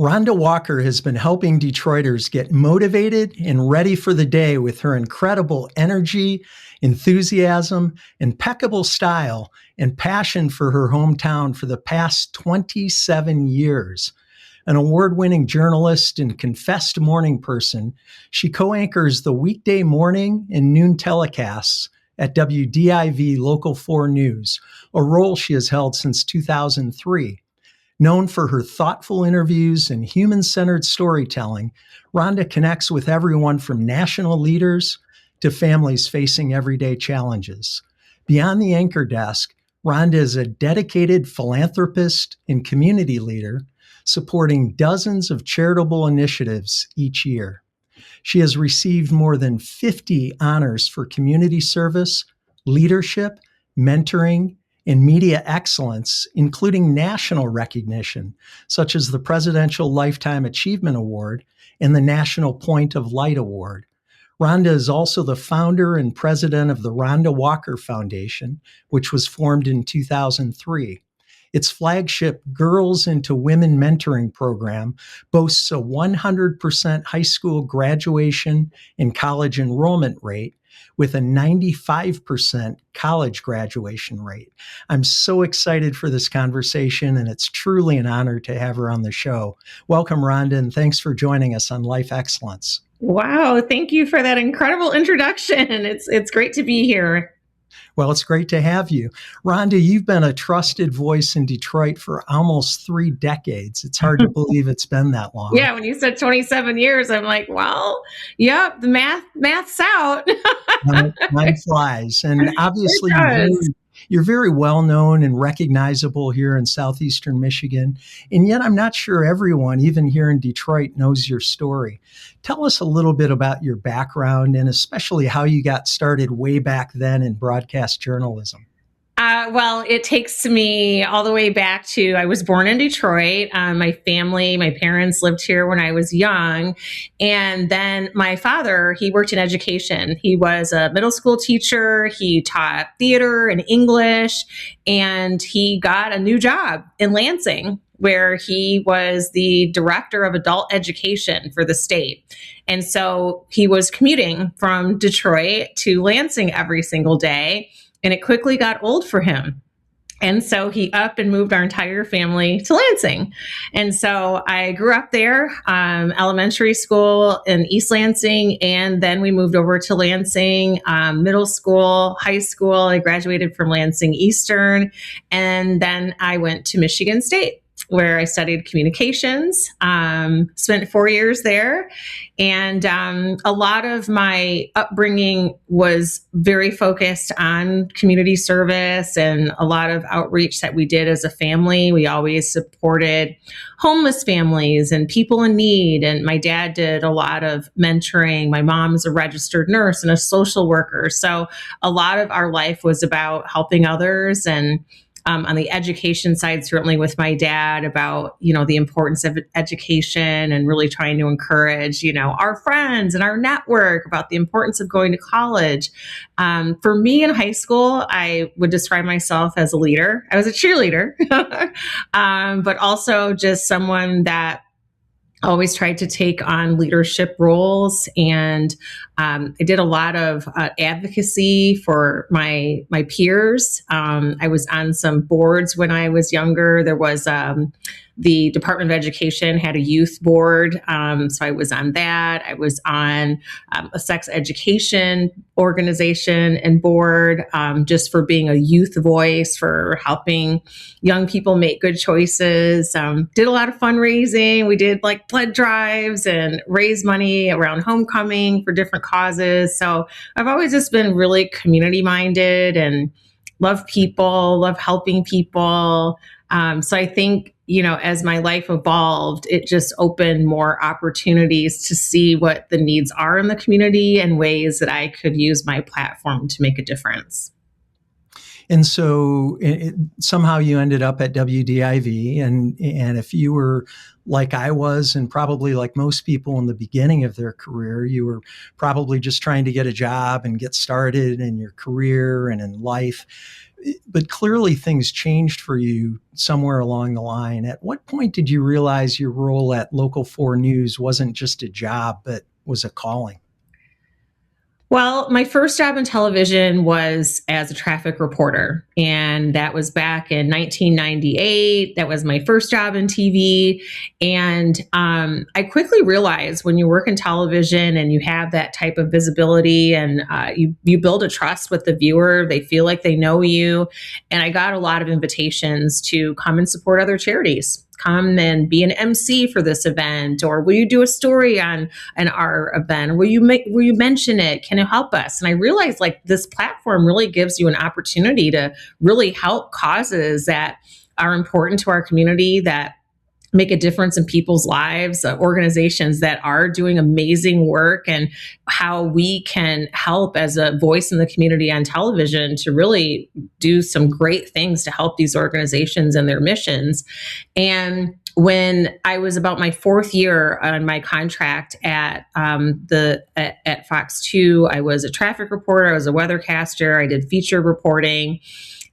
Rhonda Walker has been helping Detroiters get motivated and ready for the day with her incredible energy, enthusiasm, impeccable style, and passion for her hometown for the past 27 years. An award-winning journalist and confessed morning person, she co-anchors the weekday morning and noon telecasts at WDIV-Local 4 News, a role she has held since 2003. Known for her thoughtful interviews and human-centered storytelling, Rhonda connects with everyone from national leaders to families facing everyday challenges. Beyond the anchor desk, Rhonda is a dedicated philanthropist and community leader, supporting dozens of charitable initiatives each year. She has received more than 50 honors for community service, leadership, mentoring, and media excellence, including national recognition, such as the Presidential Lifetime Achievement Award and the National Point of Light Award. Rhonda is also the founder and president of the Rhonda Walker Foundation, which was formed in 2003. Its flagship Girls into Women mentoring program boasts a 100% high school graduation and college enrollment rate, with a 95% college graduation rate. I'm so excited for this conversation, and it's truly an honor to have her on the show. Welcome, Rhonda, and thanks for joining us on Life Excellence. Wow, thank you for that incredible introduction. It's great to be here. Well, it's great to have you. Rhonda, you've been a trusted voice in Detroit for almost 3 decades. It's hard to believe it's been that long. Yeah, when you said 27 years, I'm like, well, yep, the math's out. Time flies. And obviously, you're very well known and recognizable here in southeastern Michigan. And yet I'm not sure everyone, even here in Detroit, knows your story. Tell us a little bit about your background and especially how you got started way back then in broadcast journalism. Well, it takes me all the way back to, I was born in Detroit. My parents lived here when I was young. And then my father, he worked in education. He was a middle school teacher. He taught theater and English, and he got a new job in Lansing, where he was the director of adult education for the state. And so he was commuting from Detroit to Lansing every single day. And it quickly got old for him. And so he up and moved our entire family to Lansing. And so I grew up there, elementary school in East Lansing, and then we moved over to Lansing, middle school, high school. I graduated from Lansing Eastern, and then I went to Michigan State, where I studied communications, spent 4 years there. And a lot of my upbringing was very focused on community service and a lot of outreach that we did as a family. We always supported homeless families and people in need. And my dad did a lot of mentoring. My mom is a registered nurse and a social worker. So a lot of our life was about helping others, and on the education side, certainly with my dad, about, the importance of education and really trying to encourage, our friends and our network about the importance of going to college. For me in high school, I would describe myself as a leader. I was a cheerleader, but also just someone that always tried to take on leadership roles. And I did a lot of advocacy for my peers. I was on some boards when I was younger. There was the Department of Education had a youth board. So I was on that. I was on a sex education organization and board, just for being a youth voice, for helping young people make good choices. Did a lot of fundraising. We did like blood drives and raise money around homecoming for different causes. So I've always just been really community minded and love people, love helping people. So I think, as my life evolved, it just opened more opportunities to see what the needs are in the community and ways that I could use my platform to make a difference. And so somehow you ended up at WDIV. And if you were like I was, and probably like most people in the beginning of their career, you were probably just trying to get a job and get started in your career and in life. But clearly things changed for you somewhere along the line. At what point did you realize your role at Local 4 News wasn't just a job, but was a calling? Well, my first job in television was as a traffic reporter, and that was back in 1998. That was my first job in TV. And I quickly realized when you work in television and you have that type of visibility, and you build a trust with the viewer, they feel like they know you. And I got a lot of invitations to come and support other charities. Come and be an MC for this event, or will you do a story on our event? Or will you mention it? Can you help us? And I realized like this platform really gives you an opportunity to really help causes that are important to our community, that make a difference in people's lives, organizations that are doing amazing work, and how we can help as a voice in the community on television to really do some great things to help these organizations and their missions. And when I was about my fourth year on my contract at Fox 2, I was a traffic reporter, I was a weathercaster, I did feature reporting.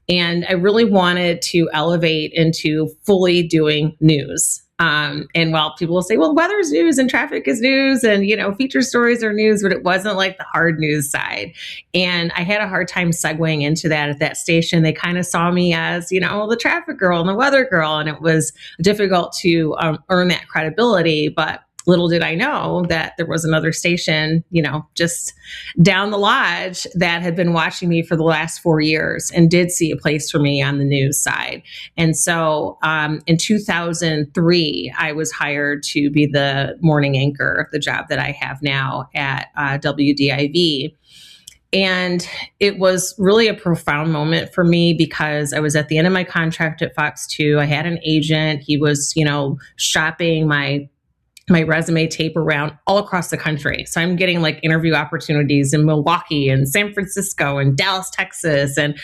And I really wanted to elevate into fully doing news. And while people will say, well, weather's news and traffic is news and, feature stories are news, but it wasn't like the hard news side. And I had a hard time segueing into that at that station. They kind of saw me as, the traffic girl and the weather girl. And it was difficult to earn that credibility. But little did I know that there was another station, just down the lodge that had been watching me for the last 4 years and did see a place for me on the news side. And so in 2003, I was hired to be the morning anchor, the job that I have now at WDIV. And it was really a profound moment for me because I was at the end of my contract at Fox 2. I had an agent. He was, shopping my resume tape around all across the country. So I'm getting like interview opportunities in Milwaukee and San Francisco and Dallas, Texas. And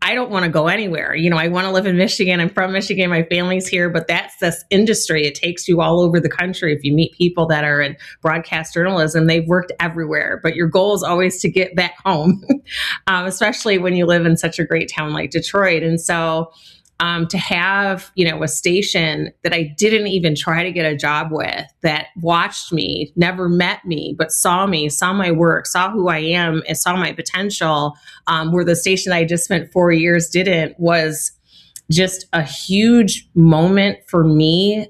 I don't want to go anywhere. I want to live in Michigan. I'm from Michigan. My family's here, but that's this industry. It takes you all over the country. If you meet people that are in broadcast journalism, they've worked everywhere, but your goal is always to get back home, especially when you live in such a great town like Detroit. And so to have, a station that I didn't even try to get a job with, that watched me, never met me, but saw me, saw my work, saw who I am, and saw my potential, where the station I just spent 4 years didn't, was just a huge moment for me,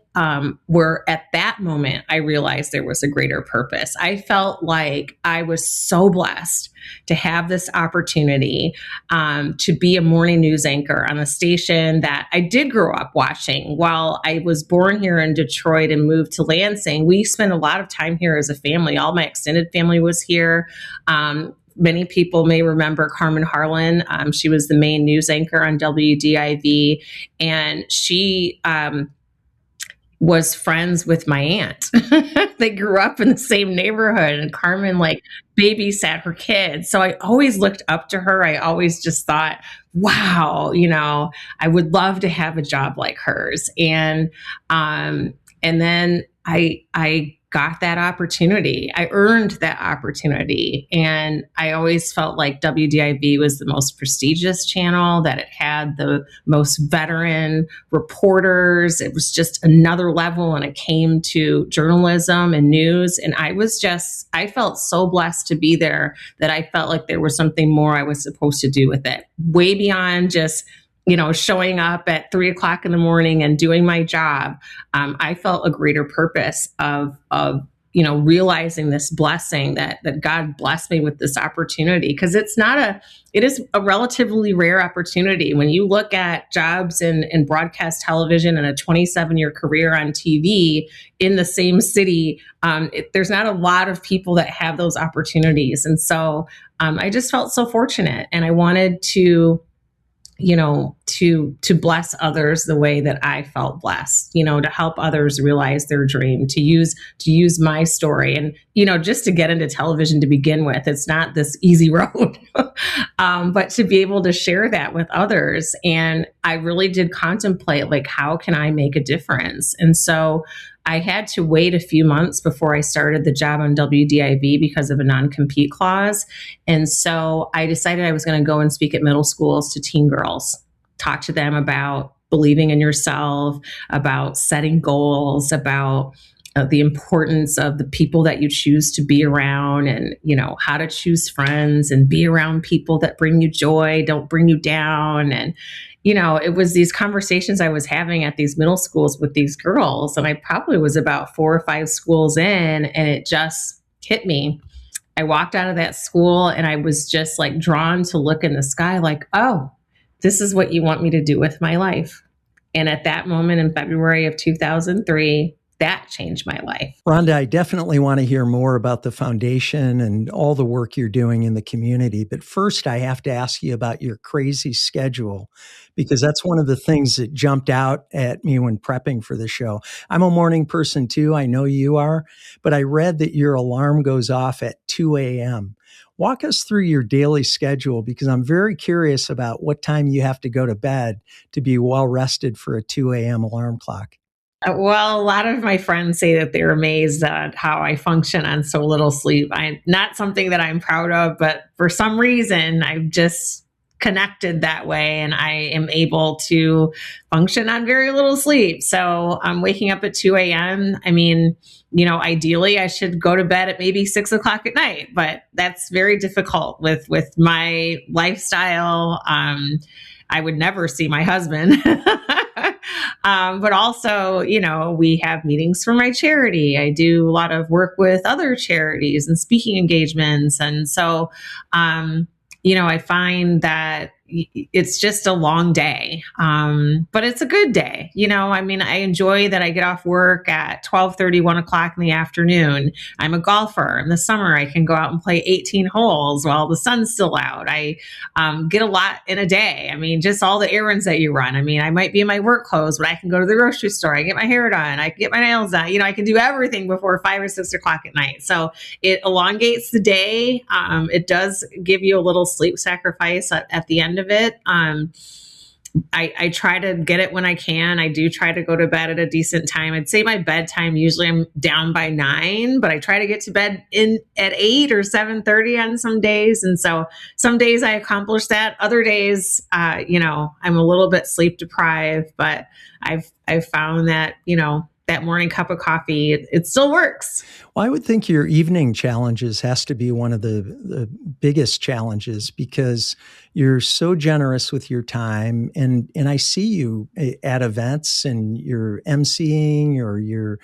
where at that moment I realized there was a greater purpose. I felt like I was so blessed to have this opportunity to be a morning news anchor on a station that I did grow up watching. While I was born here in Detroit and moved to Lansing, we spent a lot of time here as a family. All my extended family was here. Many people may remember Carmen Harlan. She was the main news anchor on WDIV, and she was friends with my aunt. They grew up in the same neighborhood, and Carmen babysat her kids. So I always looked up to her. I always just thought, wow, I would love to have a job like hers. And then I got that opportunity. I earned that opportunity. And I always felt like WDIV was the most prestigious channel, that it had the most veteran reporters. It was just another level when it came to journalism and news. And I felt so blessed to be there, that I felt like there was something more I was supposed to do with it, way beyond just showing up at 3:00 in the morning and doing my job. I felt a greater purpose of realizing this blessing that God blessed me with this opportunity, because it is a relatively rare opportunity. When you look at jobs in broadcast television and a 27-year career on TV in the same city, there's not a lot of people that have those opportunities. And so I just felt so fortunate, and I wanted to to bless others the way that I felt blessed, to help others realize their dream, to use my story. And, just to get into television to begin with, it's not this easy road, but to be able to share that with others. And I really did contemplate, like, how can I make a difference? And so I had to wait a few months before I started the job on WDIV because of a non-compete clause. And so I decided I was going to go and speak at middle schools to teen girls, talk to them about believing in yourself, about setting goals, about the importance of the people that you choose to be around, and, how to choose friends and be around people that bring you joy, don't bring you down. And it was these conversations I was having at these middle schools with these girls. And I probably was about 4 or 5 schools in, and it just hit me. I walked out of that school and I was just like drawn to look in the sky like, oh, this is what you want me to do with my life. And at that moment in February of 2003, that changed my life. Rhonda, I definitely want to hear more about the foundation and all the work you're doing in the community. But first, I have to ask you about your crazy schedule, because that's one of the things that jumped out at me when prepping for the show. I'm a morning person too. I know you are, but I read that your alarm goes off at 2 a.m. Walk us through your daily schedule, because I'm very curious about what time you have to go to bed to be well rested for a 2 a.m. alarm clock. Well, a lot of my friends say that they're amazed at how I function on so little sleep. Not something that I'm proud of, but for some reason, I've just connected that way, and I am able to function on very little sleep. So I'm waking up at 2 a.m. I mean, ideally I should go to bed at maybe 6 o'clock at night, but that's very difficult with my lifestyle. I would never see my husband. But also, we have meetings for my charity. I do a lot of work with other charities and speaking engagements. And so, I find that it's just a long day, but it's a good day. I enjoy that I get off work at 12:30, 1 o'clock in the afternoon. I'm a golfer. In the summer, I can go out and play 18 holes while the sun's still out. I get a lot in a day. Just all the errands that you run. I might be in my work clothes, but I can go to the grocery store. I get my hair done. I can get my nails done. I can do everything before 5 or 6 o'clock at night. So it elongates the day. It does give you a little sleep sacrifice at the end of it. I try to get it when I can. I do try to go to bed at a decent time. I'd say my bedtime, usually I'm down by 9, but I try to get to bed at 8 or 7:30 on some days. And so some days I accomplish that. Other days, I'm a little bit sleep deprived, but I've found that, that morning cup of coffee, it still works. Well, I would think your evening challenges has to be one of the biggest challenges, because you're so generous with your time. And I see you at events, and you're emceeing, or you're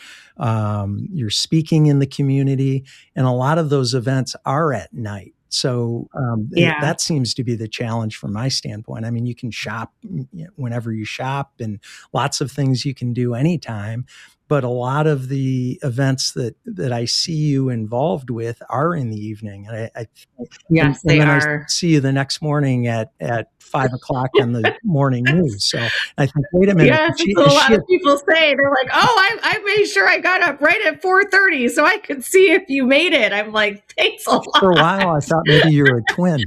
speaking in the community. And a lot of those events are at night. So that seems to be the challenge from my standpoint. You can shop whenever you shop, and lots of things you can do anytime. But a lot of the events that I see you involved with are in the evening. And yes, they are. I see you the next morning at 5 o'clock on the morning news. So I think, wait a minute. Yes, that's what a lot of people say. They're like, oh, I made sure I got up right at 4:30 so I could see if you made it. I'm like, thanks a lot. For a while, I thought maybe you were a twin.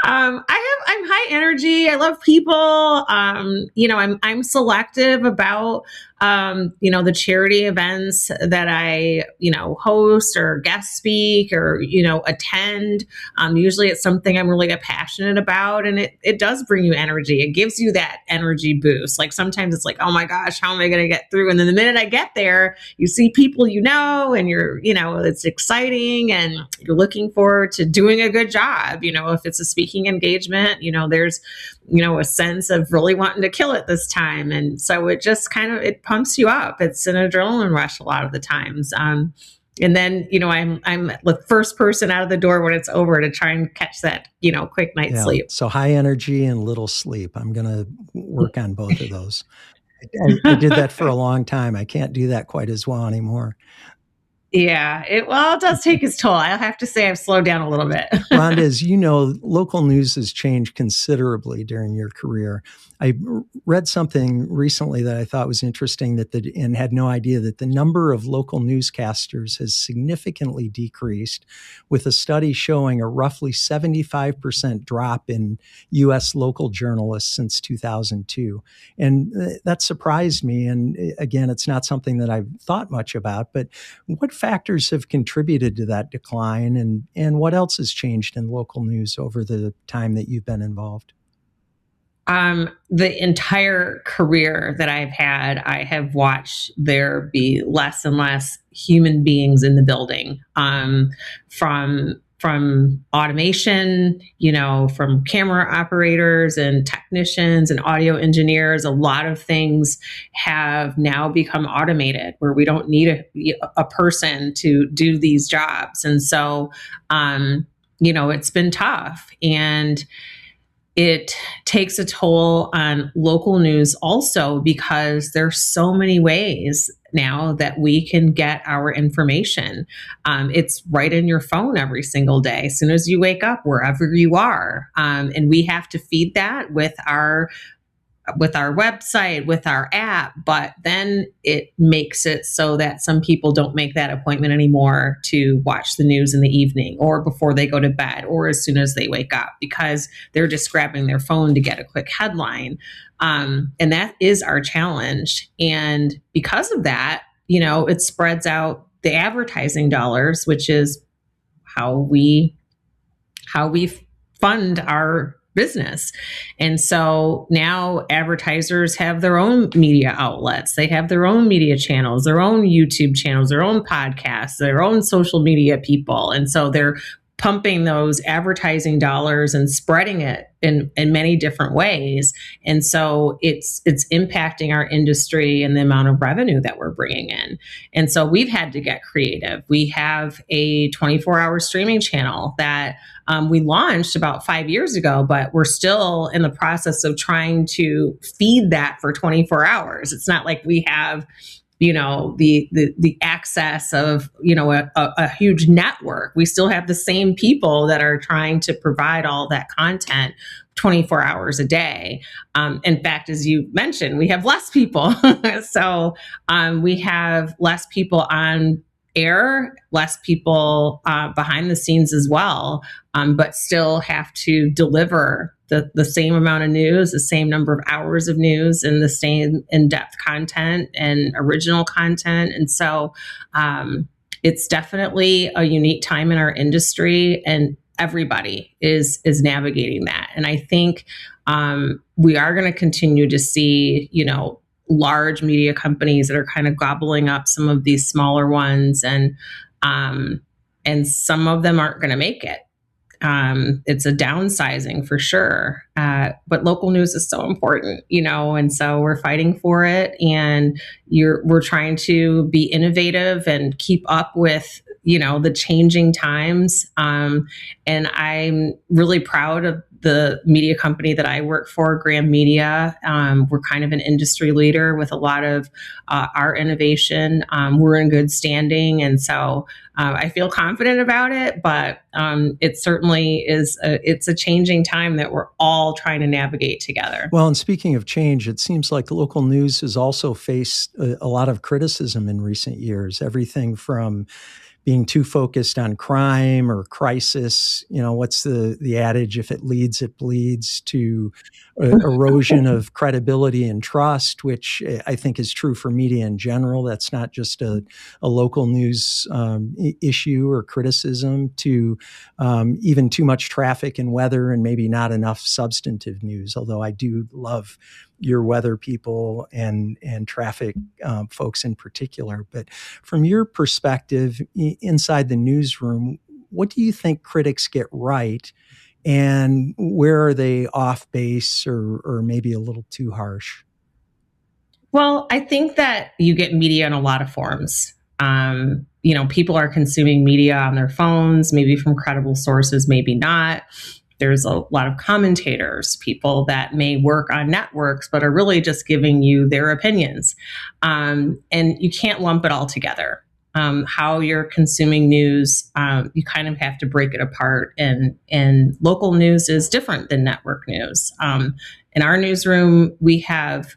I'm high energy. I love people. I'm selective about, the charity events that I, host or guest speak or, attend. Usually it's something I'm really passionate about, and it does bring you energy. It gives you that energy boost. Like sometimes it's like, oh my gosh, how am I going to get through? And then the minute I get there, you see people, and you're, it's exciting, and you're looking forward to doing a good job. If it's a speaking engagement, there's, a sense of really wanting to kill it this time. And so it just it pumps you up. It's an adrenaline rush a lot of the times. And then, I'm the first person out of the door when it's over to try and catch that, quick night's sleep. So high energy and little sleep. I'm going to work on both of those. I did that for a long time. I can't do that quite as well anymore. Yeah, it does take its toll. I'll have to say I've slowed down a little bit. Rhonda, as you know, local news has changed considerably during your career. I read something recently that I thought was interesting and had no idea that the number of local newscasters has significantly decreased, with a study showing a roughly 75% drop in U.S. local journalists since 2002. And that surprised me. And again, it's not something that I've thought much about, but what factors have contributed to that decline, and what else has changed in local news over the time that you've been involved? The entire career that I've had, I have watched there be less and less human beings in the building, from automation, from camera operators and technicians and audio engineers. A lot of things have now become automated, where we don't need a person to do these jobs. And so, it's been tough, and it takes a toll on local news also, because there's so many ways now that we can get our information. It's right in your phone every single day, as soon as you wake up, wherever you are. And we have to feed that with our website, with our app, but then it makes it so that some people don't make that appointment anymore to watch the news in the evening, or before they go to bed, or as soon as they wake up, because they're just grabbing their phone to get a quick headline. And that is our challenge. And because of that, it spreads out the advertising dollars, which is how we fund our business. And so now advertisers have their own media outlets. They have their own media channels, their own YouTube channels, their own podcasts, their own social media people. And so they're pumping those advertising dollars and spreading it in many different ways. And so it's impacting our industry and the amount of revenue that we're bringing in. And so we've had to get creative. We have a 24-hour streaming channel that we launched about 5 years ago, but we're still in the process of trying to feed that for 24 hours. It's not like we have the access of, a huge network. We still have the same people that are trying to provide all that content 24 hours a day. In fact, as you mentioned, we have less people. So we have less people on air, less people behind the scenes as well, but still have to deliver the same amount of news, the same number of hours of news, and the same in-depth content and original content. And so it's definitely a unique time in our industry, and everybody is navigating that. And I think we are going to continue to see, large media companies that are kind of gobbling up some of these smaller ones, and some of them aren't going to make it. It's a downsizing for sure. But local news is so important, and so we're fighting for it, and we're trying to be innovative and keep up with, the changing times. And I'm really proud of the media company that I work for, Graham Media. We're kind of an industry leader with a lot of our innovation. We're in good standing. And so I feel confident about it, but it certainly is, it's a changing time that we're all trying to navigate together. Well, and speaking of change, it seems like local news has also faced a lot of criticism in recent years. Everything from being too focused on crime or crisis, what's the adage, if it leads, it bleeds, to erosion of credibility and trust, which I think is true for media in general. That's not just a local news issue or criticism, to even too much traffic and weather and maybe not enough substantive news, although I do love your weather people and traffic folks in particular. But from your perspective inside the newsroom, what do you think critics get right, and where are they off base or maybe a little too harsh? Well, I think that you get media in a lot of forms. People are consuming media on their phones, maybe from credible sources, maybe not. There's a lot of commentators, people that may work on networks, but are really just giving you their opinions. And you can't lump it all together. how you're consuming news. You kind of have to break it apart, and local news is different than network news. In our newsroom, we have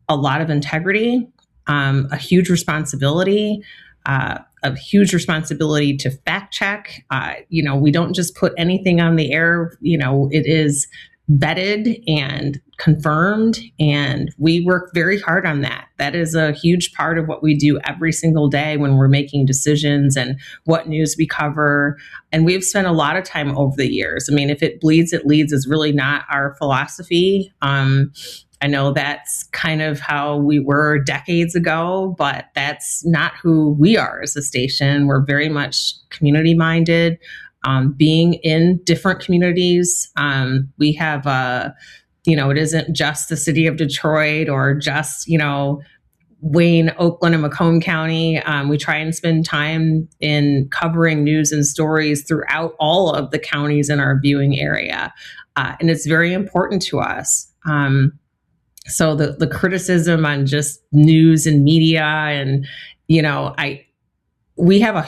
a lot of integrity, a huge responsibility, a huge responsibility to fact check. We don't just put anything on the air. It is vetted and confirmed, and we work very hard on that. That is a huge part of what we do every single day when we're making decisions and what news we cover. And we've spent a lot of time over the years. I mean, if it bleeds, it leads is really not our philosophy. I know that's kind of how we were decades ago, but that's not who we are as a station. We're very much community minded. Being in different communities, we have it isn't just the city of Detroit or just Wayne, Oakland, and Macomb County. We try and spend time in covering news and stories throughout all of the counties in our viewing area, and it's very important to us. So the criticism on just news and media, and we have a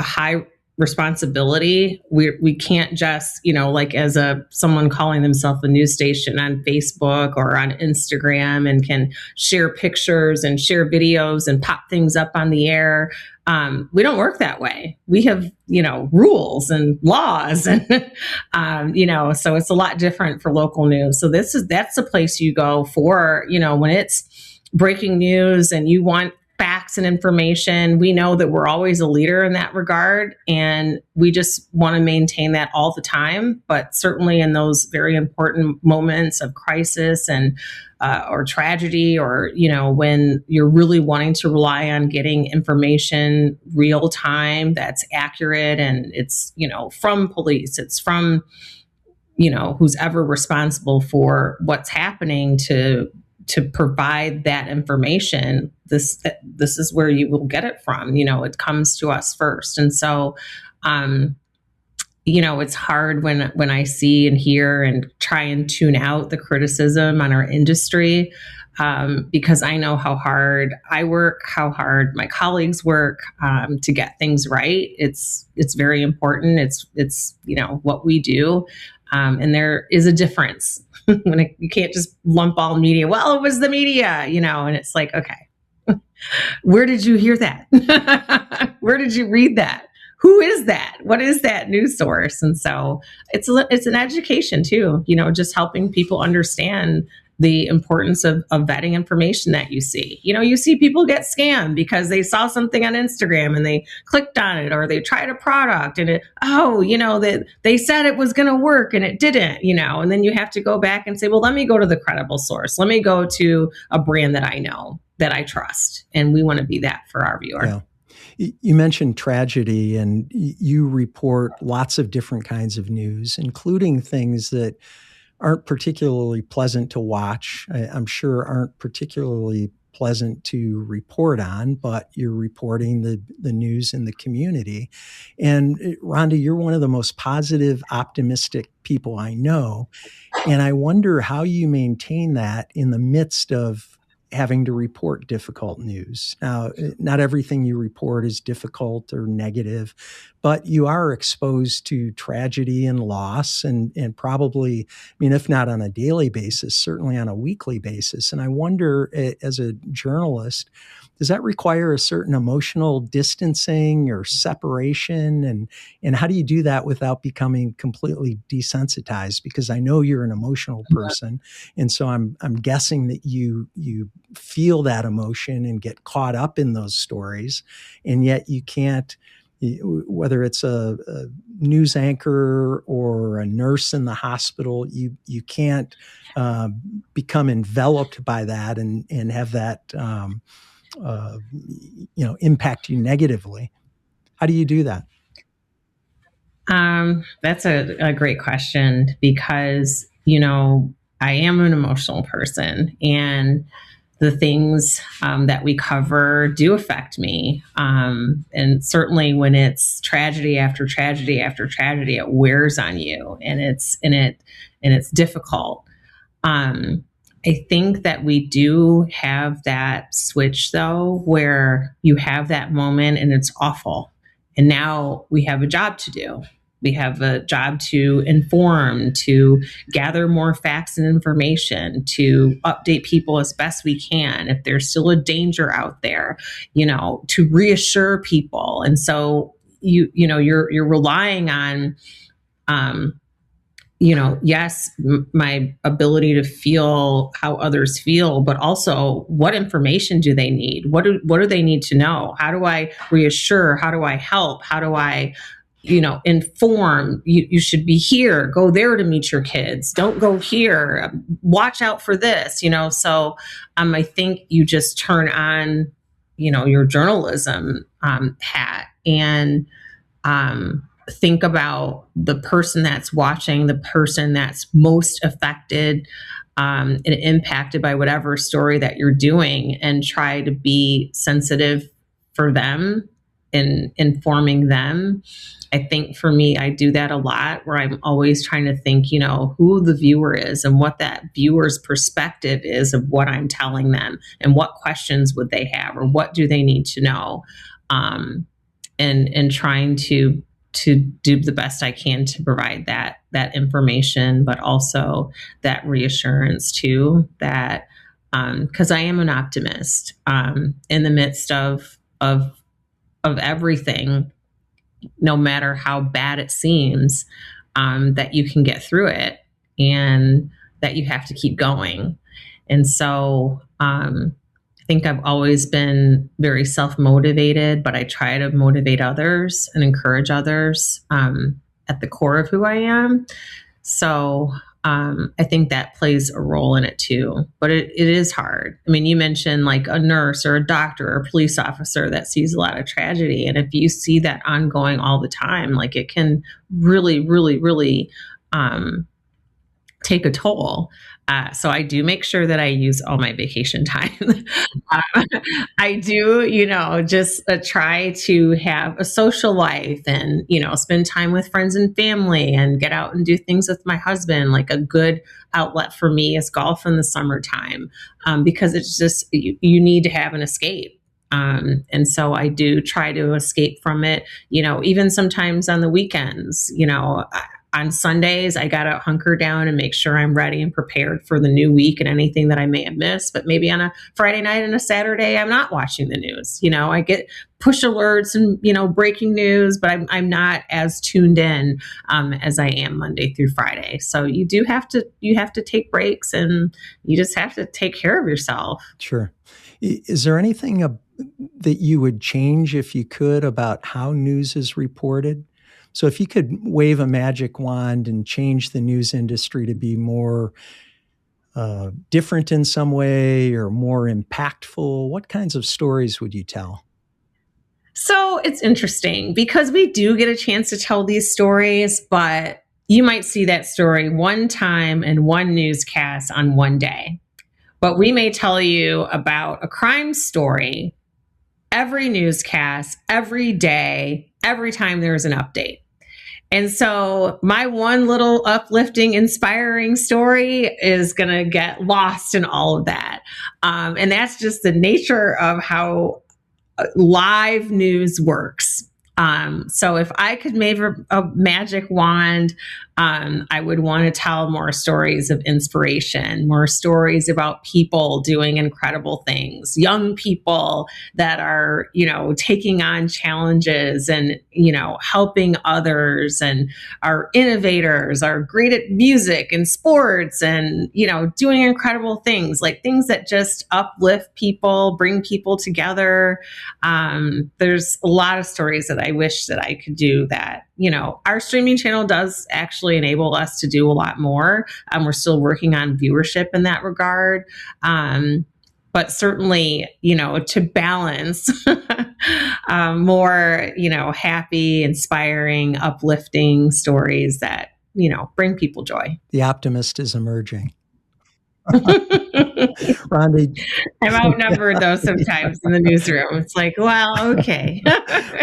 high responsibility. We can't just, like as someone calling themselves a news station on Facebook or on Instagram and can share pictures and share videos and pop things up on the air. We don't work that way. We have, rules and laws and, so it's a lot different for local news. So that's the place you go for, when it's breaking news and you want facts and information. We know that we're always a leader in that regard, and we just want to maintain that all the time. But certainly in those very important moments of crisis and or tragedy, or when you're really wanting to rely on getting information real time that's accurate, and it's from police, it's from who's ever responsible for what's happening to provide that information. This is where you will get it from. It comes to us first. And so, it's hard when I see and hear and try and tune out the criticism on our industry, because I know how hard I work, how hard my colleagues work to get things right. It's very important. It's what we do. And there is a difference when you can't just lump all media. Well, it was the media, and it's like, okay, where did you hear that? Where did you read that? Who is that? What is that news source? And so it's an education too, just helping people understand the importance of vetting information that you see. You see people get scammed because they saw something on Instagram and they clicked on it, or they tried a product and they said it was going to work and it didn't, and then you have to go back and say, well, let me go to the credible source. Let me go to a brand that I know, that I trust. And we want to be that for our viewer. Yeah. You mentioned tragedy, and you report lots of different kinds of news, including things that aren't particularly pleasant to watch. I'm sure aren't particularly pleasant to report on, but you're reporting the news in the community. And Rhonda, you're one of the most positive, optimistic people I know. And I wonder how you maintain that in the midst of having to report difficult news. Now, not everything you report is difficult or negative, but you are exposed to tragedy and loss, and probably, if not on a daily basis, certainly on a weekly basis. And I wonder, as a journalist, does that require a certain emotional distancing or separation? And how do you do that without becoming completely desensitized? Because I know you're an emotional person. And so I'm guessing that you feel that emotion and get caught up in those stories. And yet you can't, whether it's a news anchor or a nurse in the hospital, you can't become enveloped by that and have that impact you negatively. How do you do that? That's a great question, because, I am an emotional person, and the things that we cover do affect me. And certainly when it's tragedy after tragedy after tragedy, it wears on you, and it's difficult. I think that we do have that switch, though, where you have that moment and it's awful. And now we have a job to do. We have a job to inform, to gather more facts and information, to update people as best we can. If there's still a danger out there, to reassure people. And so you're relying on, yes, my ability to feel how others feel, but also what information do they need? What do they need to know? How do I reassure? How do I help? How do I, inform? You should be here. Go there to meet your kids. Don't go here. Watch out for this. So I think you just turn on, your journalism hat and think about the person that's watching, the person that's most affected and impacted by whatever story that you're doing, and try to be sensitive for them and informing them. I think for me, I do that a lot, where I'm always trying to think, who the viewer is and what that viewer's perspective is of what I'm telling them, and what questions would they have, or what do they need to know, and trying to do the best I can to provide that information, but also that reassurance too, that because I am an optimist in the midst of everything, no matter how bad it seems, that you can get through it, and that you have to keep going. And so I think I've always been very self-motivated, but I try to motivate others and encourage others at the core of who I am. So I think that plays a role in it too. But it is hard. I mean, you mentioned like a nurse or a doctor or a police officer that sees a lot of tragedy. And if you see that ongoing all the time, like, it can really, really, really take a toll. So I do make sure that I use all my vacation time. I do, just try to have a social life, and, spend time with friends and family, and get out and do things with my husband. Like, a good outlet for me is golf in the summertime, because it's just, you need to have an escape. And so I do try to escape from it, even sometimes on the weekends. On Sundays, I got to hunker down and make sure I'm ready and prepared for the new week and anything that I may have missed. But maybe on a Friday night and a Saturday, I'm not watching the news. I get push alerts and, breaking news, but I'm not as tuned in as I am Monday through Friday. So you have to take breaks, and you just have to take care of yourself. Sure. Is there anything that you would change, if you could, about how news is reported? So if you could wave a magic wand and change the news industry to be more different in some way, or more impactful, what kinds of stories would you tell? So it's interesting, because we do get a chance to tell these stories, but you might see that story one time in one newscast on one day. But we may tell you about a crime story every newscast, every day, every time there's an update. And so my one little uplifting, inspiring story is going to get lost in all of that. And that's just the nature of how live news works. So if I could wave a magic wand, I would want to tell more stories of inspiration, more stories about people doing incredible things, young people that are, taking on challenges and, helping others, and are innovators, are great at music and sports, and, doing incredible things, like things that just uplift people, bring people together. There's a lot of stories that I wish that I could do that. Our streaming channel does actually enable us to do a lot more. We're still working on viewership in that regard. But certainly, to balance more, happy, inspiring, uplifting stories that, bring people joy. The optimist is emerging. Rhonda, I'm outnumbered though sometimes in the newsroom. It's like, well, okay.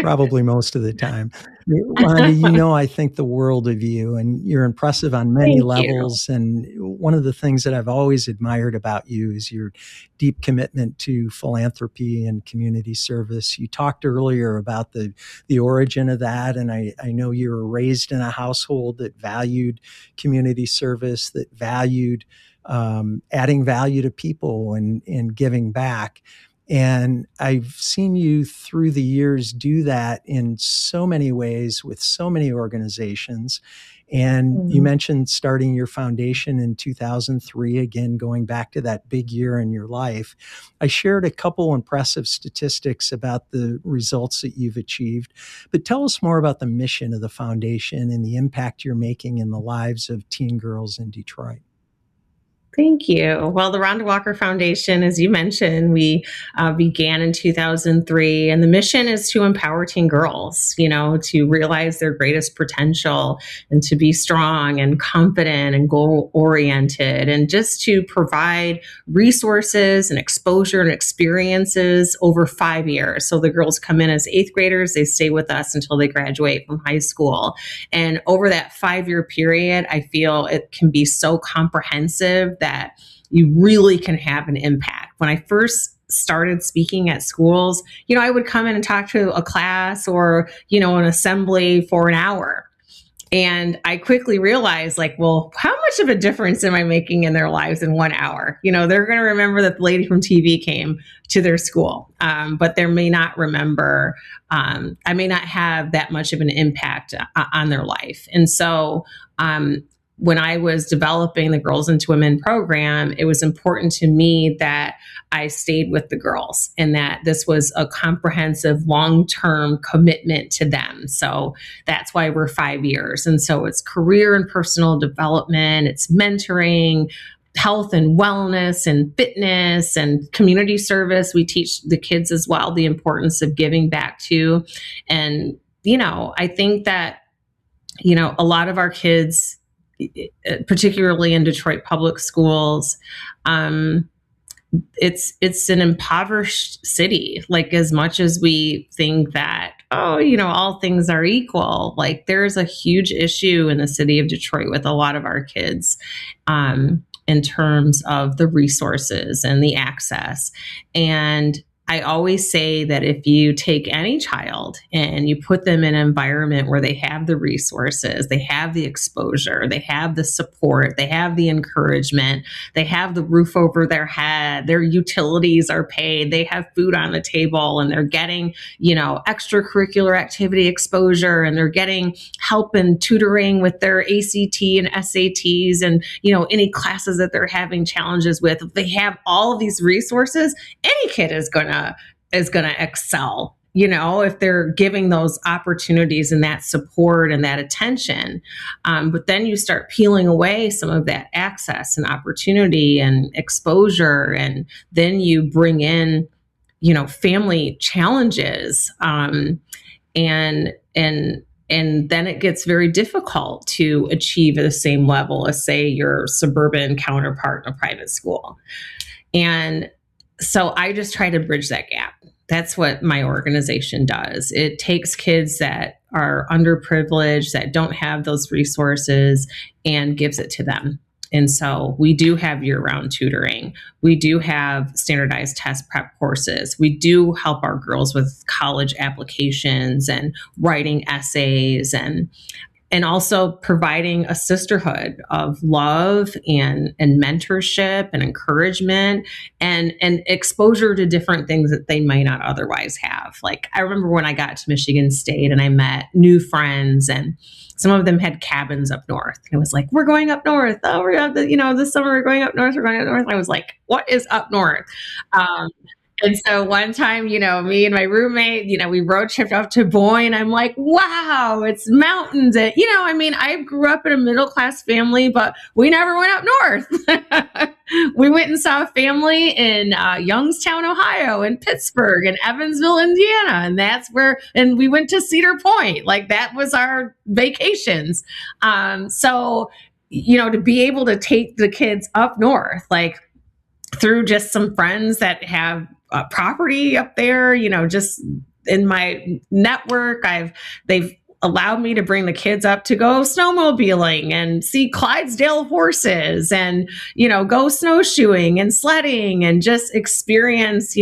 probably most of the time. Rhonda, I think the world of you, and you're impressive on many Thank you. levels. And one of the things that I've always admired about you is your deep commitment to philanthropy and community service. You talked earlier about the origin of that, and I know you were raised in a household that valued community service, that valued adding value to people and giving back. And I've seen you through the years do that in so many ways with so many organizations. And you mentioned starting your foundation in 2003, again, going back to that big year in your life. I shared a couple impressive statistics about the results that you've achieved, but tell us more about the mission of the foundation and the impact you're making in the lives of teen girls in Detroit. Thank you. Well, the Rhonda Walker Foundation, as you mentioned, we began in 2003, and the mission is to empower teen girls, to realize their greatest potential and to be strong and confident and goal oriented, and just to provide resources and exposure and experiences over 5 years. So the girls come in as 8th graders, they stay with us until they graduate from high school. And over that 5-year period, I feel it can be so comprehensive that you really can have an impact. When I first started speaking at schools, I would come in and talk to a class or, an assembly for an hour. And I quickly realized, well, how much of a difference am I making in their lives in 1 hour? They're going to remember that the lady from TV came to their school, but they may not remember, I may not have that much of an impact on their life. And so, when I was developing the Girls into Women program, it was important to me that I stayed with the girls and that this was a comprehensive long-term commitment to them. So that's why we're 5 years. And so it's career and personal development, it's mentoring, health and wellness and fitness and community service. We teach the kids as well the importance of giving back to. And, I think that, a lot of our kids, particularly in Detroit public schools, it's an impoverished city. As much as we think that, all things are equal, there's a huge issue in the city of Detroit with a lot of our kids, in terms of the resources and the access. And I always say that if you take any child and you put them in an environment where they have the resources, they have the exposure, they have the support, they have the encouragement, they have the roof over their head, their utilities are paid, they have food on the table, and they're getting, extracurricular activity exposure, and they're getting help and tutoring with their ACT and SATs and, any classes that they're having challenges with. If they have all of these resources, any kid is going to excel, if they're giving those opportunities and that support and that attention. But then you start peeling away some of that access and opportunity and exposure. And then you bring in, family challenges. And then it gets very difficult to achieve at the same level as, say, your suburban counterpart in a private school. And so I just try to bridge that gap. That's what my organization does. It takes kids that are underprivileged, that don't have those resources, and gives it to them. And so we do have year-round tutoring. We do have standardized test prep courses. We do help our girls with college applications and writing essays, and also providing a sisterhood of love and mentorship and encouragement and exposure to different things that they might not otherwise have. I remember when I got to Michigan State and I met new friends, and some of them had cabins up north. And it was like, we're going up north. Oh, we're going this summer we're going up north. We're going up north. And I was like, what is up north? And so one time, me and my roommate, we road tripped up to Boyne. I'm like, wow, it's mountains. And, I grew up in a middle-class family, but we never went up north. We went and saw a family in Youngstown, Ohio, and Pittsburgh, and Evansville, Indiana. And we went to Cedar Point. That was our vacations. So, to be able to take the kids up north, through just some friends that have property up there, just in my network, allowed me to bring the kids up to go snowmobiling and see Clydesdale horses and, go snowshoeing and sledding and just experience,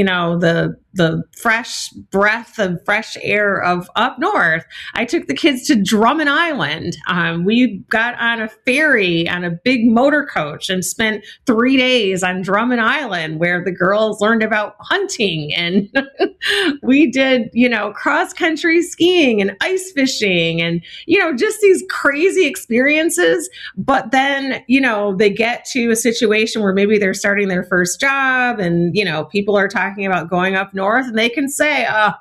the fresh breath of fresh air of up north. I took the kids to Drummond Island. We got on a ferry on a big motor coach and spent 3 days on Drummond Island, where the girls learned about hunting, and we did, cross country skiing and ice fishing and, just these crazy experiences. But then, they get to a situation where maybe they're starting their first job and, people are talking about going up north, and they can say, oh,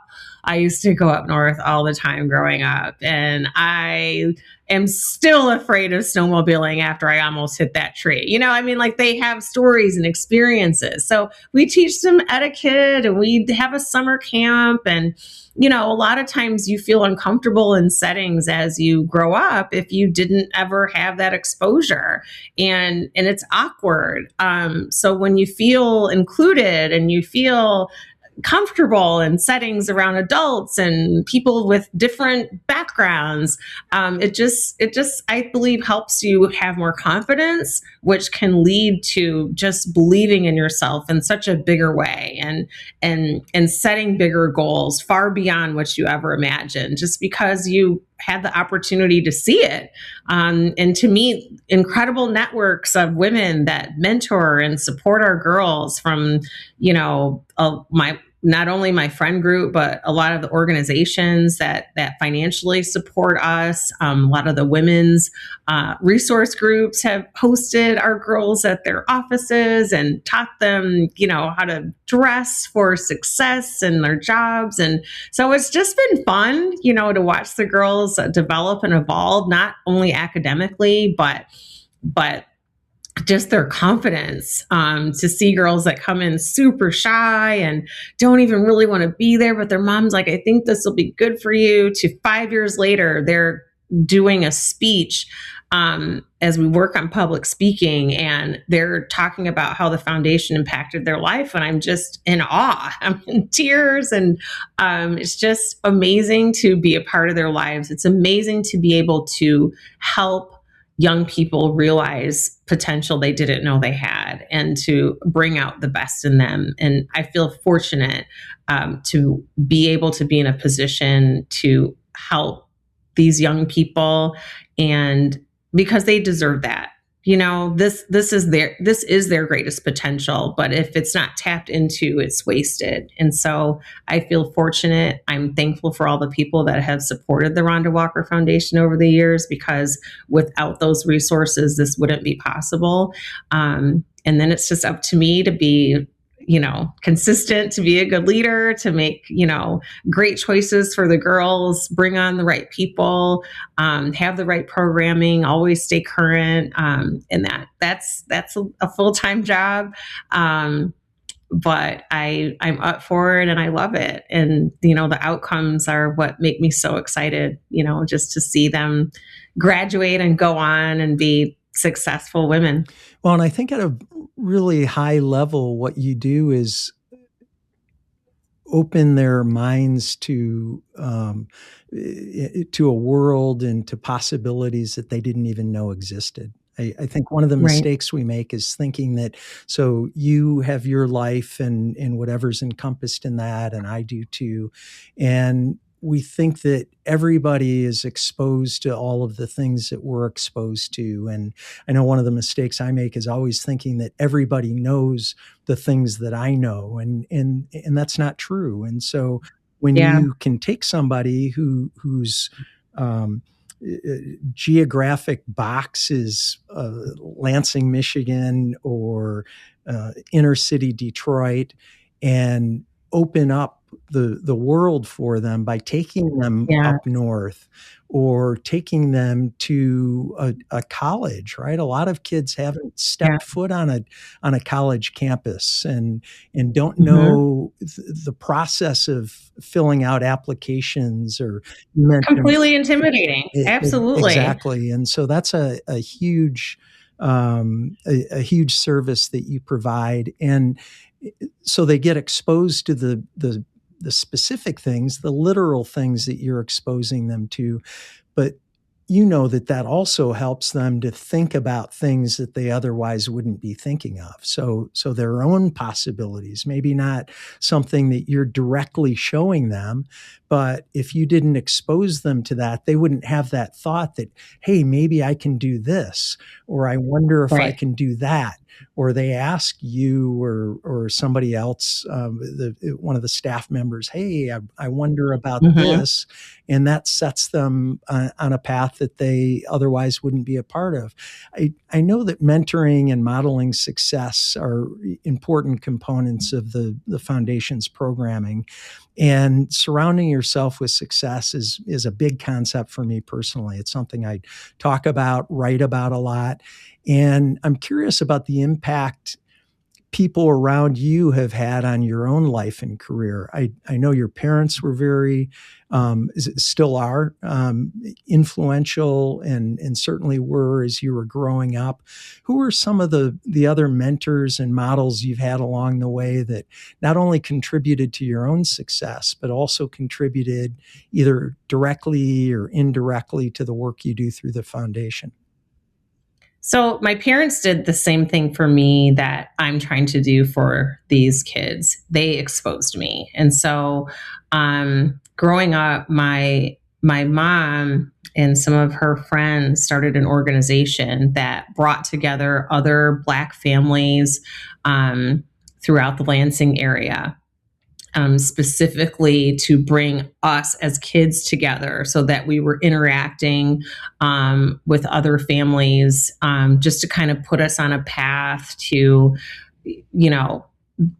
I used to go up north all the time growing up, and I am still afraid of snowmobiling after I almost hit that tree. Like, they have stories and experiences. So we teach them etiquette, and we have a summer camp. And, a lot of times you feel uncomfortable in settings as you grow up if you didn't ever have that exposure, and it's awkward. So when you feel included and you feel comfortable in settings around adults and people with different backgrounds, it just I believe helps you have more confidence, which can lead to just believing in yourself in such a bigger way, and setting bigger goals far beyond what you ever imagined, just because you had the opportunity to see it, and to meet incredible networks of women that mentor and support our girls from, not only my friend group, but a lot of the organizations that financially support us. A lot of the women's resource groups have hosted our girls at their offices and taught them, how to dress for success in their jobs. And so it's just been fun, to watch the girls develop and evolve, not only academically, but just their confidence, to see girls that come in super shy and don't even really want to be there, but their mom's like, I think this will be good for you, to 5 years later, they're doing a speech as we work on public speaking, and they're talking about how the foundation impacted their life. And I'm just in awe. I'm in tears, and it's just amazing to be a part of their lives. It's amazing to be able to help young people realize potential they didn't know they had, and to bring out the best in them. And I feel fortunate to be able to be in a position to help these young people, and because they deserve that. This is their greatest potential, but if it's not tapped into, it's wasted. And so I feel fortunate. I'm thankful for all the people that have supported the Rhonda Walker Foundation over the years, because without those resources, this wouldn't be possible. And then it's just up to me to be, consistent, to be a good leader, to make, great choices for the girls, bring on the right people, have the right programming, always stay current. And that's a full-time job. But I'm up for it, and I love it. And, the outcomes are what make me so excited, just to see them graduate and go on and be successful women. Well, and I think at a really high level, what you do is open their minds to a world and to possibilities that they didn't even know existed. I think one of the mistakes we make is thinking that, so you have your life and whatever's encompassed in that, and I do too. And we think that everybody is exposed to all of the things that we're exposed to. And I know one of the mistakes I make is always thinking that everybody knows the things that I know, and that's not true. And so when you can take somebody whose geographic box is Lansing, Michigan, or inner city Detroit, and open up the world for them by taking them up north, or taking them to a college, right? A lot of kids haven't stepped foot on a college campus, and don't know the process of filling out applications, or completely intimidating. Absolutely. Exactly. And so that's a huge service that you provide. And so they get exposed to the the specific things, the literal things that you're exposing them to, but you know that also helps them to think about things that they otherwise wouldn't be thinking of. So their own possibilities, maybe not something that you're directly showing them, but if you didn't expose them to that, they wouldn't have that thought that, hey, maybe I can do this, or I wonder if I can do that. Or they ask you or somebody else, one of the staff members, hey, I wonder about this. And that sets them on a path that they otherwise wouldn't be a part of. I know that mentoring and modeling success are important components of the foundation's programming. And surrounding yourself with success is a big concept for me personally. It's something I talk about, write about a lot. And I'm curious about the impact people around you have had on your own life and career. I know your parents were very, still are, influential and certainly were as you were growing up. Who are some of the other mentors and models you've had along the way that not only contributed to your own success, but also contributed either directly or indirectly to the work you do through the foundation? So my parents did the same thing for me that I'm trying to do for these kids. They exposed me. And so growing up, my mom and some of her friends started an organization that brought together other Black families throughout the Lansing area. Specifically to bring us as kids together so that we were interacting with other families, just to kind of put us on a path to,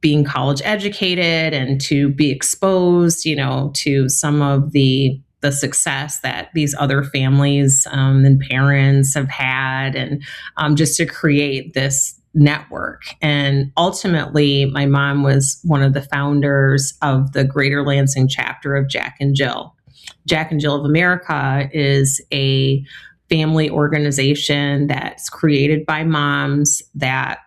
being college educated and to be exposed, to some of the success that these other families and parents have had, and just to create this network. And ultimately, my mom was one of the founders of the Greater Lansing chapter of Jack and Jill. Jack and Jill of America is a family organization that's created by moms that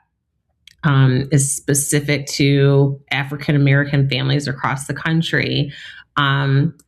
is specific to African American families across the country.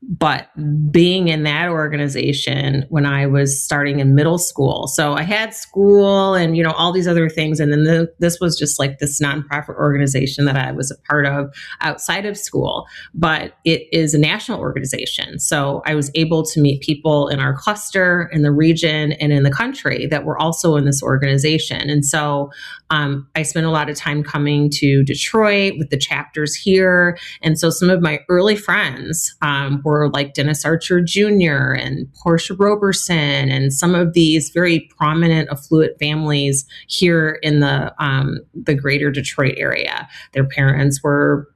But being in that organization when I was starting in middle school, so I had school and, all these other things. And then this was just like this nonprofit organization that I was a part of outside of school, but it is a national organization. So I was able to meet people in our cluster, in the region, and in the country that were also in this organization. And so I spent a lot of time coming to Detroit with the chapters here. And so some of my early friends were like Dennis Archer Jr. and Portia Roberson, and some of these very prominent affluent families here in the greater Detroit area. Their parents were,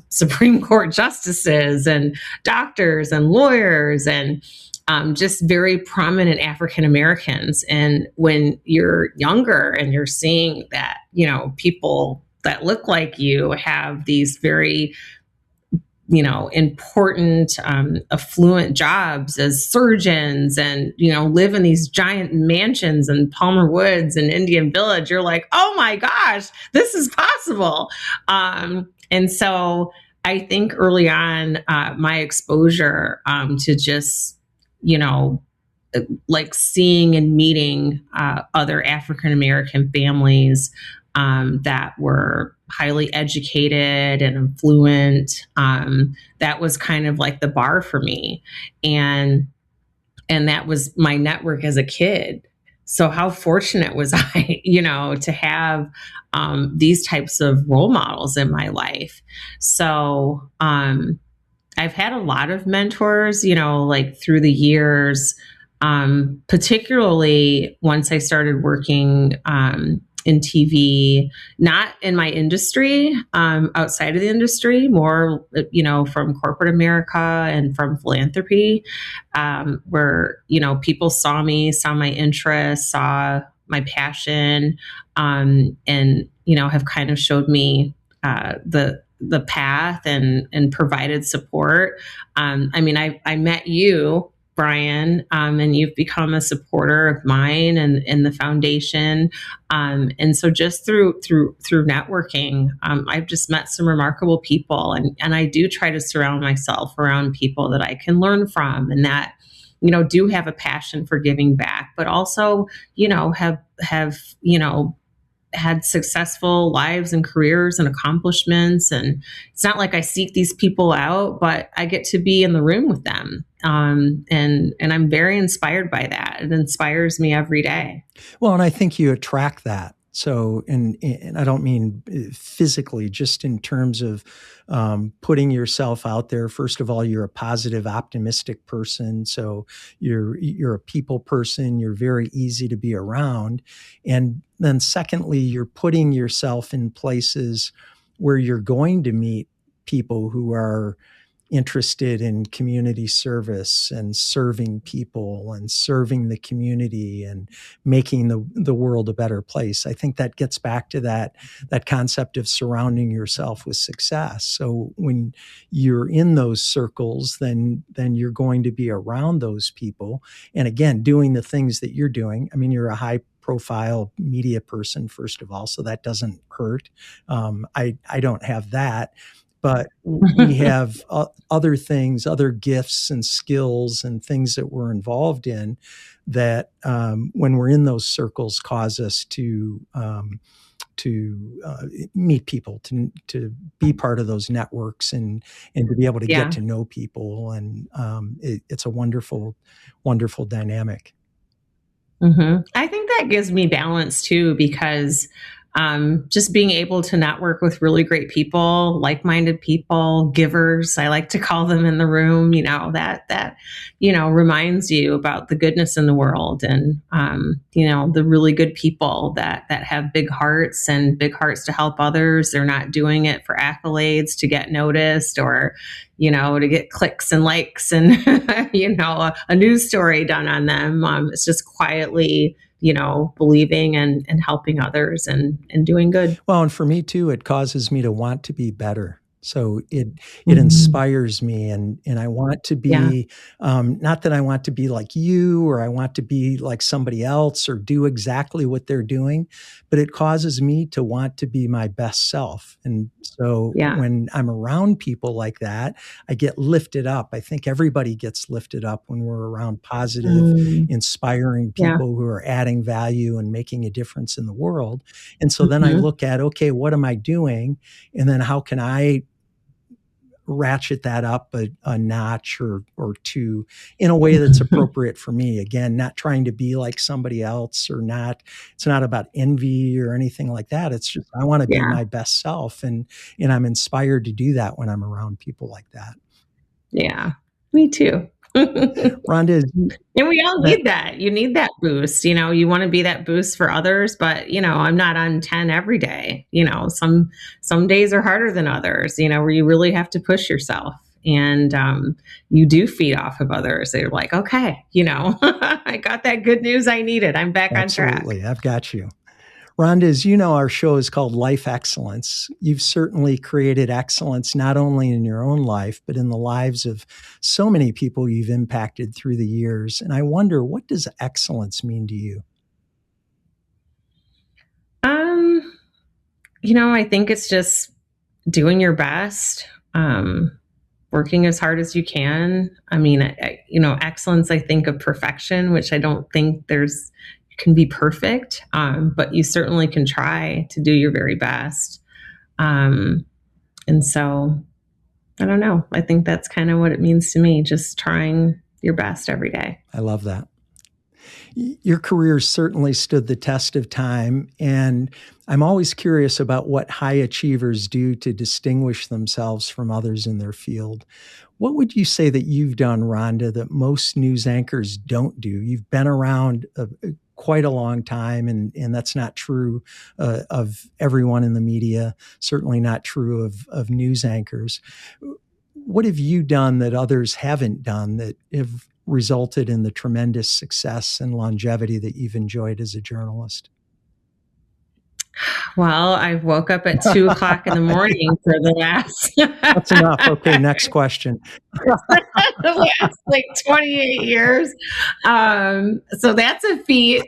Supreme Court justices and doctors and lawyers and just very prominent African Americans. And when you're younger and you're seeing that, people that look like you have these very important, affluent jobs as surgeons and, live in these giant mansions in Palmer Woods and Indian Village, you're like, oh my gosh, this is possible. And so I think early on, my exposure to just, like seeing and meeting other African American families that were highly educated and affluent. That was kind of like the bar for me. And that was my network as a kid. So how fortunate was I, to have these types of role models in my life. So I've had a lot of mentors, like through the years, particularly once I started working in TV, not in my industry, outside of the industry, more, from corporate America and from philanthropy, where, people saw me, saw my interests, saw my passion, and, have kind of showed me the path and provided support. I met you Brian, and you've become a supporter of mine and the foundation. And so just through networking, I've just met some remarkable people, and I do try to surround myself around people that I can learn from, and that, do have a passion for giving back, but also, have had successful lives and careers and accomplishments. And it's not like I seek these people out, but I get to be in the room with them. And I'm very inspired by that. It inspires me every day. Well, and I think you attract that. So, and I don't mean physically, just in terms of putting yourself out there. First of all, you're a positive, optimistic person. So you're a people person. You're very easy to be around. And then secondly, you're putting yourself in places where you're going to meet people who are interested in community service and serving people and serving the community and making the world a better place. I think that gets back to that concept of surrounding yourself with success. So when you're in those circles, then you're going to be around those people. And again, doing the things that you're doing. I mean, you're a high profile media person, first of all, so that doesn't hurt. I don't have that. But we have other things, other gifts and skills and things that we're involved in that when we're in those circles cause us to meet people, to be part of those networks and to be able to get to know people. And it's a wonderful, wonderful dynamic. Mm-hmm. I think that gives me balance too, because just being able to network with really great people, like-minded people, givers, I like to call them in the room, that reminds you about the goodness in the world and, the really good people that have big hearts and big hearts to help others. They're not doing it for accolades to get noticed or, to get clicks and likes and, a news story done on them. It's just quietly believing and helping others and doing good. Well, and for me too, it causes me to want to be better. So it inspires me, and I want to be, not that I want to be like you or I want to be like somebody else or do exactly what they're doing, but it causes me to want to be my best self. And so when I'm around people like that, I get lifted up. I think everybody gets lifted up when we're around positive, inspiring people who are adding value and making a difference in the world. And so then I look at, okay, what am I doing? And then how can I ratchet that up a notch or two in a way that's appropriate for me. Again, not trying to be like somebody else it's not about envy or anything like that. It's just, I want to be my best self. And I'm inspired to do that when I'm around people like that. Yeah, me too. Rhonda, and we all need that. You need that boost. You want to be that boost for others, but I'm not on 10 every day. Some days are harder than others, where you really have to push yourself. And you do feed off of others. They're like, okay, I got that good news I needed. I'm back on track. Absolutely. I've got you. Rhonda, as you know, our show is called LifeExcellence. You've certainly created excellence not only in your own life, but in the lives of so many people you've impacted through the years. And I wonder, what does excellence mean to you? I think it's just doing your best, working as hard as you can. I mean, excellence, I think of perfection, which I don't think can be perfect, but you certainly can try to do your very best. And so, I don't know. I think that's kind of what it means to me, just trying your best every day. I love that. Your career certainly stood the test of time, and I'm always curious about what high achievers do to distinguish themselves from others in their field. What would you say that you've done, Rhonda, that most news anchors don't do? You've been around quite a long time, and that's not true of everyone in the media, certainly not true of news anchors. What have you done that others haven't done that have resulted in the tremendous success and longevity that you've enjoyed as a journalist? Well, I woke up at 2 o'clock in the morning for the last That's enough. Okay, next question. the last like 28 years. So that's a feat.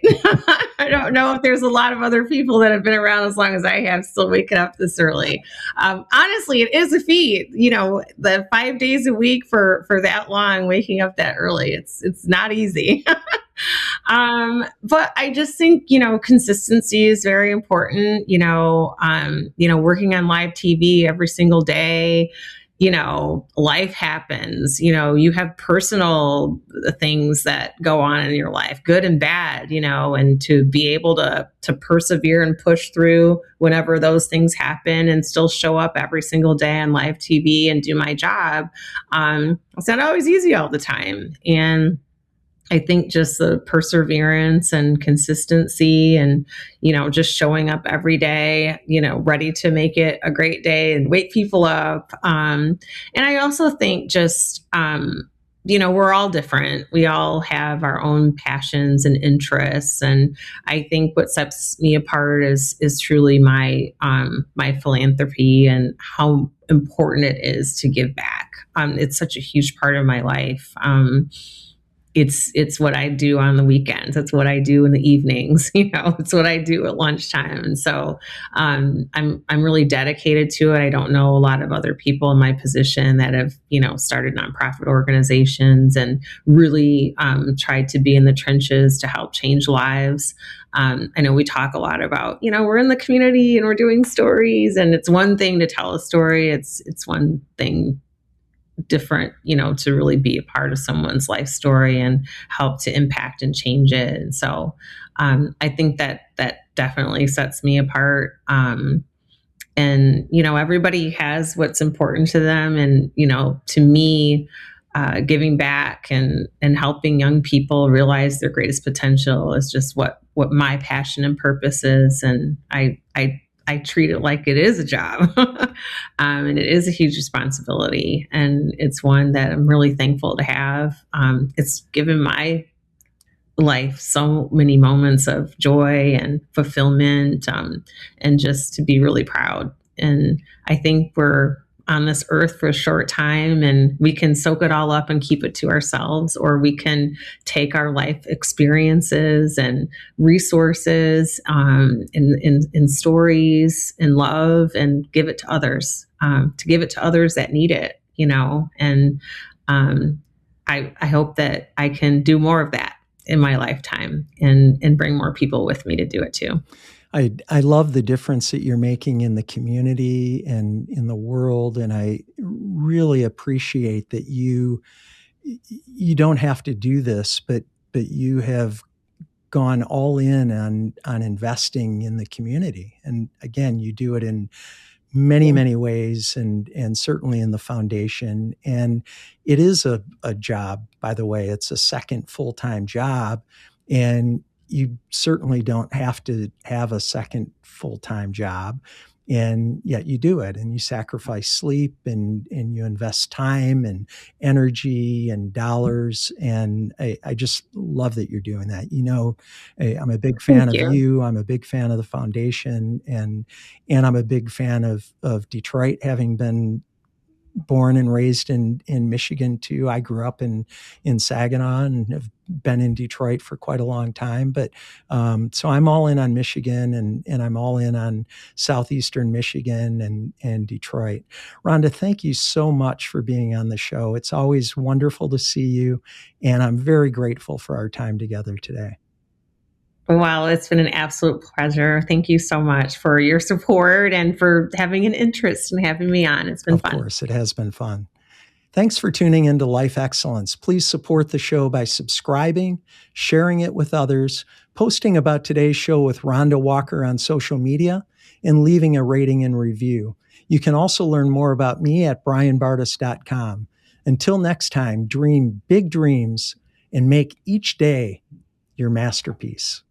I don't know if there's a lot of other people that have been around as long as I have still waking up this early. Honestly, it is a feat. The 5 days a week for that long, waking up that early. It's not easy. But I just think, consistency is very important. Working on live TV every single day, life happens, you have personal things that go on in your life, good and bad, and to be able to persevere and push through whenever those things happen and still show up every single day on live TV and do my job. It's not always easy all the time. And I think just the perseverance and consistency and, just showing up every day, ready to make it a great day and wake people up. And I also think just, we're all different. We all have our own passions and interests. And I think what sets me apart is truly my philanthropy and how important it is to give back. It's such a huge part of my life. It's what I do on the weekends. It's what I do in the evenings. It's what I do at lunchtime. And so I'm really dedicated to it. I don't know a lot of other people in my position that have started nonprofit organizations and really tried to be in the trenches to help change lives. I know we talk a lot about we're in the community and we're doing stories, and it's one thing to tell a story. It's one thing different, to really be a part of someone's life story and help to impact and change it. And so I think that definitely sets me apart. And, everybody has what's important to them. And, to me, giving back and helping young people realize their greatest potential is just what my passion and purpose is. And I treat it like it is a job. And it is a huge responsibility. And it's one that I'm really thankful to have. It's given my life so many moments of joy and fulfillment, and just to be really proud. And I think we're on this earth for a short time, and we can soak it all up and keep it to ourselves, or we can take our life experiences and resources, in stories and love, and give it to others, that need it, and I hope that I can do more of that in my lifetime and bring more people with me to do it too. I love the difference that you're making in the community and in the world. And I really appreciate that you don't have to do this, but you have gone all in on investing in the community. And again, you do it in many, many ways, and certainly in the foundation. And it is a job, by the way. It's a second full-time job. And you certainly don't have to have a second full-time job, and yet you do it, and you sacrifice sleep, and you invest time and energy and dollars. And I just love that you're doing that. I'm a big fan of you. I'm a big fan of the foundation, and I'm a big fan of Detroit, having been born and raised in Michigan too. I grew up in Saginaw and have been in Detroit for quite a long time. But so I'm all in on Michigan, and I'm all in on southeastern Michigan and Detroit. Rhonda, thank you so much for being on the show. It's always wonderful to see you, and I'm very grateful for our time together today. Well, it's been an absolute pleasure. Thank you so much for your support and for having an interest in having me on. It's been fun. Of course, it has been fun. Thanks for tuning into Life Excellence. Please support the show by subscribing, sharing it with others, posting about today's show with Rhonda Walker on social media, and leaving a rating and review. You can also learn more about me at brianbartes.com. Until next time, dream big dreams and make each day your masterpiece.